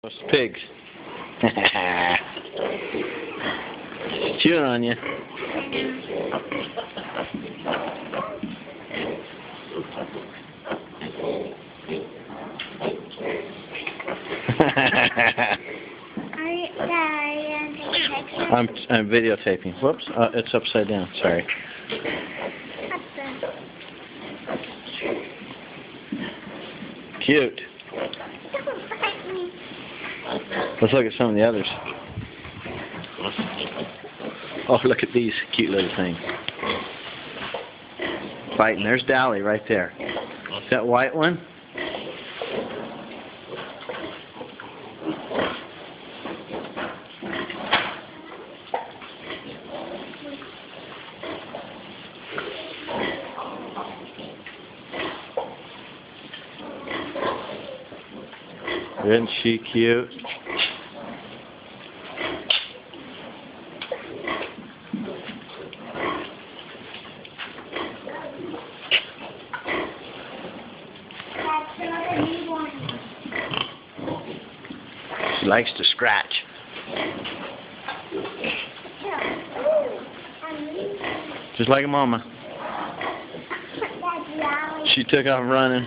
Those pigs. Chewing on you. I'm videotaping. Whoops, it's upside down. Sorry. Cute. Let's look at some of the others. Oh, look at these cute little things. Fighting. There's Dally right there. That white one? Isn't she cute? She likes to scratch. Just like a mama. She took off running.